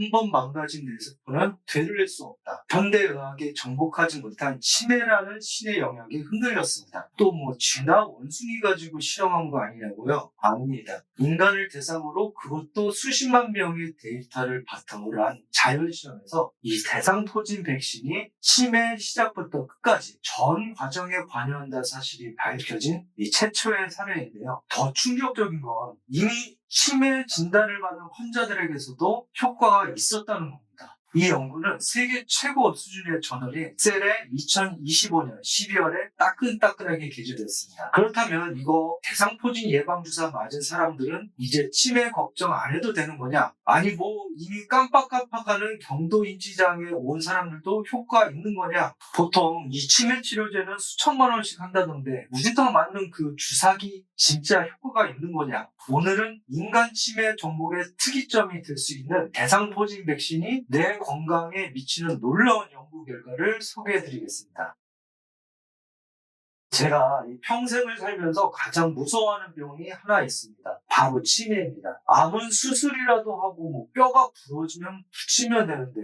한 번 망가진 뇌세포는 되돌릴 수 없다. 현대의학에 정복하지 못한 치매라는 신의 영역이 흔들렸습니다. 또 쥐나 원숭이 가지고 실험한 거 아니냐고요? 아닙니다. 인간을 대상으로 그것도 수십만 명의 데이터를 바탕으로 한 자연실험에서 이 대상포진 백신이 치매 시작부터 끝까지 전 과정에 관여한다는 사실이 밝혀진 이 최초의 사례인데요. 더 충격적인 건 이미 치매 진단을 받은 환자들에게서도 효과가 있었다는 겁니다. 이 연구는 세계 최고 수준의 저널인 셀에 2025년 12월에 따끈따끈하게 게재됐습니다. 그렇다면 이거 대상포진 예방주사 맞은 사람들은 이제 치매 걱정 안 해도 되는 거냐? 아니 이미 깜빡깜빡하는 경도인지장애 온 사람들도 효과 있는 거냐? 보통 이 치매 치료제는 수천만 원씩 한다던데 우리가 맞는 그 주사기 진짜 효과가 있는 거냐? 오늘은 인간 치매 정복의 특이점이 될 수 있는 대상포진 백신이 뇌 건강에 미치는 놀라운 연구 결과를 소개해드리겠습니다. 제가 평생을 살면서 가장 무서워하는 병이 하나 있습니다. 바로 치매입니다. 아무 수술이라도 하고 뼈가 부러지면 붙이면 되는데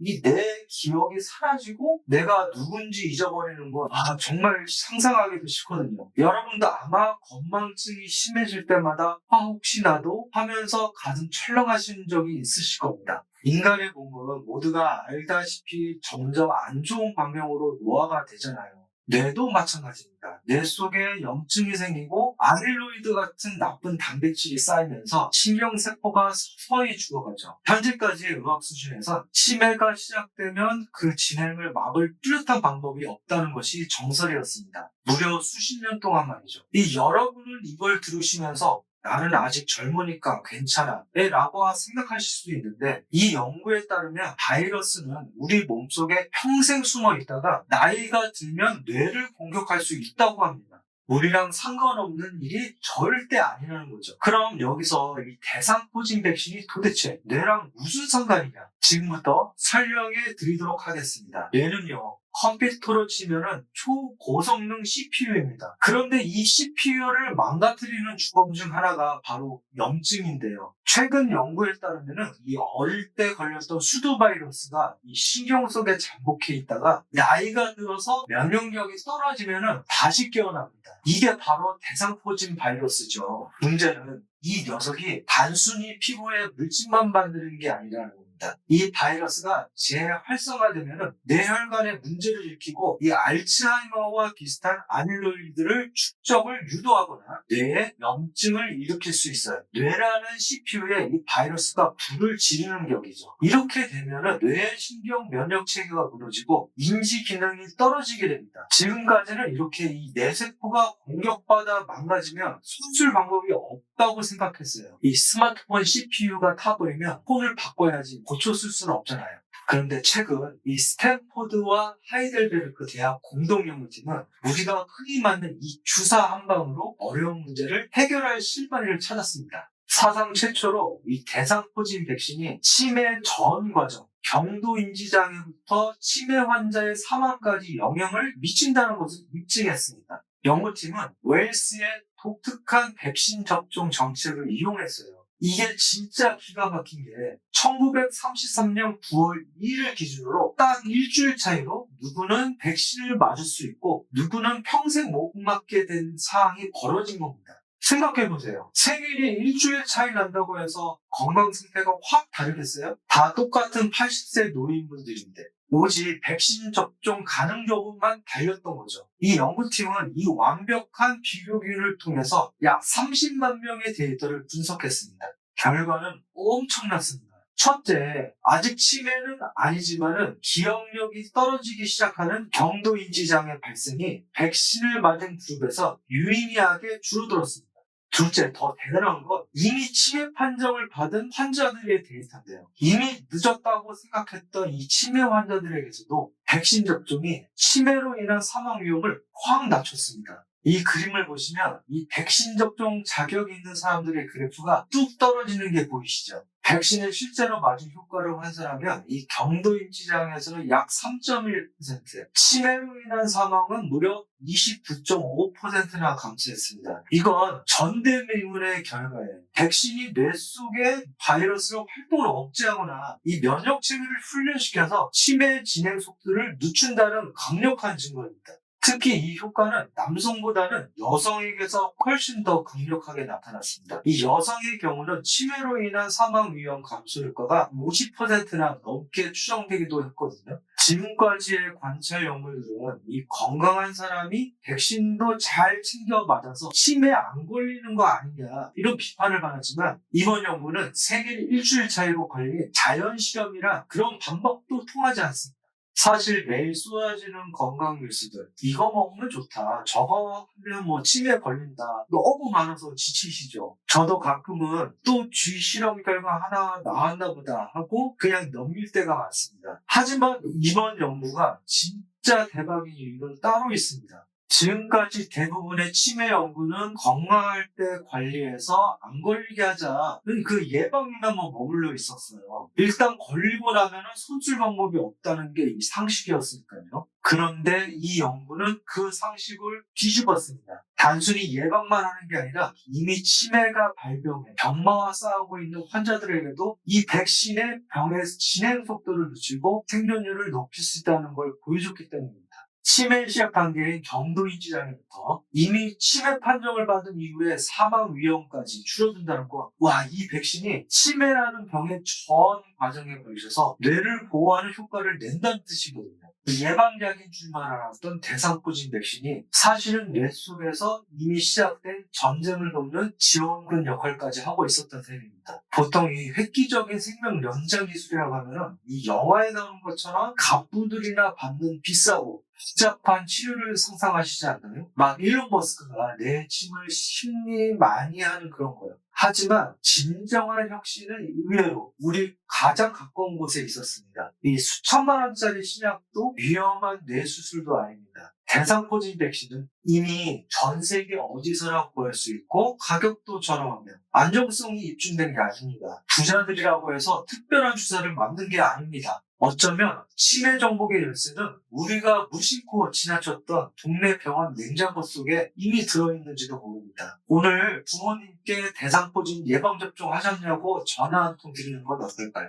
이 내 기억이 사라지고 내가 누군지 잊어버리는 건 정말 상상하기도 싫거든요. 여러분도 아마 건망증이 심해질 때마다 혹시 나도 하면서 가슴 철렁하신 적이 있으실 겁니다. 인간의 몸은 모두가 알다시피 점점 안 좋은 방향으로 노화가 되잖아요. 뇌도 마찬가지입니다. 뇌 속에 염증이 생기고 아밀로이드 같은 나쁜 단백질이 쌓이면서 신경세포가 서서히 죽어가죠. 현재까지의 의학 수준에서 치매가 시작되면 그 진행을 막을 뚜렷한 방법이 없다는 것이 정설이었습니다. 무려 수십 년 동안 말이죠. 여러분은 이걸 들으시면서 나는 아직 젊으니까 괜찮아 라고 생각하실 수도 있는데 이 연구에 따르면 바이러스는 우리 몸속에 평생 숨어 있다가 나이가 들면 뇌를 공격할 수 있다고 합니다. 우리랑 상관없는 일이 절대 아니라는 거죠. 그럼 여기서 이 대상포진 백신이 도대체 뇌랑 무슨 상관이냐? 지금부터 설명해 드리도록 하겠습니다. 뇌는요, 컴퓨터로 치면은 초고성능 CPU입니다. 그런데 이 CPU를 망가뜨리는 주범 중 하나가 바로 염증인데요. 최근 연구에 따르면은 이 어릴 때 걸렸던 수두 바이러스가 이 신경 속에 잠복해 있다가 나이가 들어서 면역력이 떨어지면은 다시 깨어납니다. 이게 바로 대상포진 바이러스죠. 문제는 이 녀석이 단순히 피부에 물집만 만드는 게 아니라는 겁니다. 이 바이러스가 재활성화되면 뇌혈관에 문제를 일으키고 이 알츠하이머와 비슷한 아밀로이드를 축적을 유도하거나 뇌에 염증을 일으킬 수 있어요. 뇌라는 CPU에 이 바이러스가 불을 지르는 격이죠. 이렇게 되면 뇌의 신경 면역 체계가 무너지고 인지 기능이 떨어지게 됩니다. 지금까지는 이렇게 이 뇌세포가 공격받아 망가지면 수술 방법이 없다고 생각했어요. 이 스마트폰 CPU가 타버리면 폰을 바꿔야지 고쳐쓸 수는 없잖아요. 그런데 최근 이 스탠포드와 하이델베르크 대학 공동연구팀은 우리가 흔히 맞는 이 주사 한 방으로 어려운 문제를 해결할 실마리를 찾았습니다. 사상 최초로 이 대상포진 백신이 치매 전 과정, 경도인지장애부터 치매 환자의 사망까지 영향을 미친다는 것을 입증했습니다. 연구팀은 웨일스의 독특한 백신 접종 정책을 이용했어요. 이게 진짜 기가 막힌 게 1933년 9월 2일 기준으로 딱 일주일 차이로 누구는 백신을 맞을 수 있고 누구는 평생 못 맞게 된 사항이 벌어진 겁니다. 생각해보세요. 생일이 일주일 차이 난다고 해서 건강 상태가 확 다르겠어요? 다 똑같은 80세 노인분들인데 오직 백신 접종 가능 여부만 달렸던 거죠. 이 연구팀은 이 완벽한 비교기를 통해서 약 30만 명의 데이터를 분석했습니다. 결과는 엄청났습니다. 첫째, 아직 치매는 아니지만은 기억력이 떨어지기 시작하는 경도인지장애 발생이 백신을 맞은 그룹에서 유의미하게 줄어들었습니다. 둘째, 더 대단한 건 이미 치매 판정을 받은 환자들의 데이터인데요. 이미 늦었다고 생각했던 이 치매 환자들에게서도 백신 접종이 치매로 인한 사망 위험을 확 낮췄습니다. 이 그림을 보시면 이 백신 접종 자격이 있는 사람들의 그래프가 뚝 떨어지는 게 보이시죠? 백신을 실제로 맞은 효과를 환산하면 이 경도인지장에서는 약 3.1%, 치매로 인한 사망은 무려 29.5%나 감소했습니다. 이건 전대미문의 결과예요. 백신이 뇌 속의 바이러스로 활동을 억제하거나 이 면역 체계를 훈련시켜서 치매 진행 속도를 늦춘다는 강력한 증거입니다. 특히 이 효과는 남성보다는 여성에게서 훨씬 더 강력하게 나타났습니다. 이 여성의 경우는 치매로 인한 사망 위험 감소 효과가 50%나 넘게 추정되기도 했거든요. 지금까지의 관찰 연구들은 이 건강한 사람이 백신도 잘 챙겨 맞아서 치매 안 걸리는 거 아니냐 이런 비판을 받았지만 이번 연구는 생일 일주일 차이로 걸린 자연 실험이라 그런 방법도 통하지 않습니다. 사실 매일 쏟아지는 건강 뉴스들 이거 먹으면 좋다 저거 하면 뭐 치매 걸린다 너무 많아서 지치시죠. 저도 가끔은 또 쥐 실험 결과 하나 나왔나 보다 하고 그냥 넘길 때가 많습니다. 하지만 이번 연구가 진짜 대박인 이유는 따로 있습니다. 지금까지 대부분의 치매 연구는 건강할 때 관리해서 안 걸리게 하자는 그 예방에만 머물러 있었어요. 일단 걸리고 나면은 손쓸 방법이 없다는 게 이 상식이었으니까요. 그런데 이 연구는 그 상식을 뒤집었습니다. 단순히 예방만 하는 게 아니라 이미 치매가 발병해 병마와 싸우고 있는 환자들에게도 이 백신의 병의 진행 속도를 늦추고 생존율을 높일 수 있다는 걸 보여줬기 때문입니다. 치매 시작 단계인 경도인지장애부터 이미 치매 판정을 받은 이후에 사망 위험까지 줄어든다는 거. 와, 이 백신이 치매라는 병의 전 과정에 걸리셔서 뇌를 보호하는 효과를 낸다는 뜻이거든요. 예방약인 줄만 알았던 대상포진 백신이 사실은 뇌 속에서 이미 시작된 전쟁을 돕는 지원군 역할까지 하고 있었던 셈입니다. 보통 이 획기적인 생명 연장 기술이라고 하면은 이 영화에 나오는 것처럼 갑부들이나 받는 비싸고 복잡한 치료를 상상하시지 않나요? 막 일론 머스크가 내 침을 심리 많이 하는 그런 거예요. 하지만 진정한 혁신은 의외로 우리 가장 가까운 곳에 있었습니다. 이 수천만 원짜리 신약도 위험한 뇌수술도 아닙니다. 대상포진 백신은 이미 전 세계 어디서나 구할 수 있고 가격도 저렴하며 안정성이 입증된 게 아닙니다. 부자들이라고 해서 특별한 주사를 맞는 게 아닙니다. 어쩌면 치매 정복의 열쇠는 우리가 무심코 지나쳤던 동네 병원 냉장고 속에 이미 들어있는지도 모릅니다. 오늘 부모님께 대상포진 예방접종 하셨냐고 전화 한 통 드리는 건 어떨까요?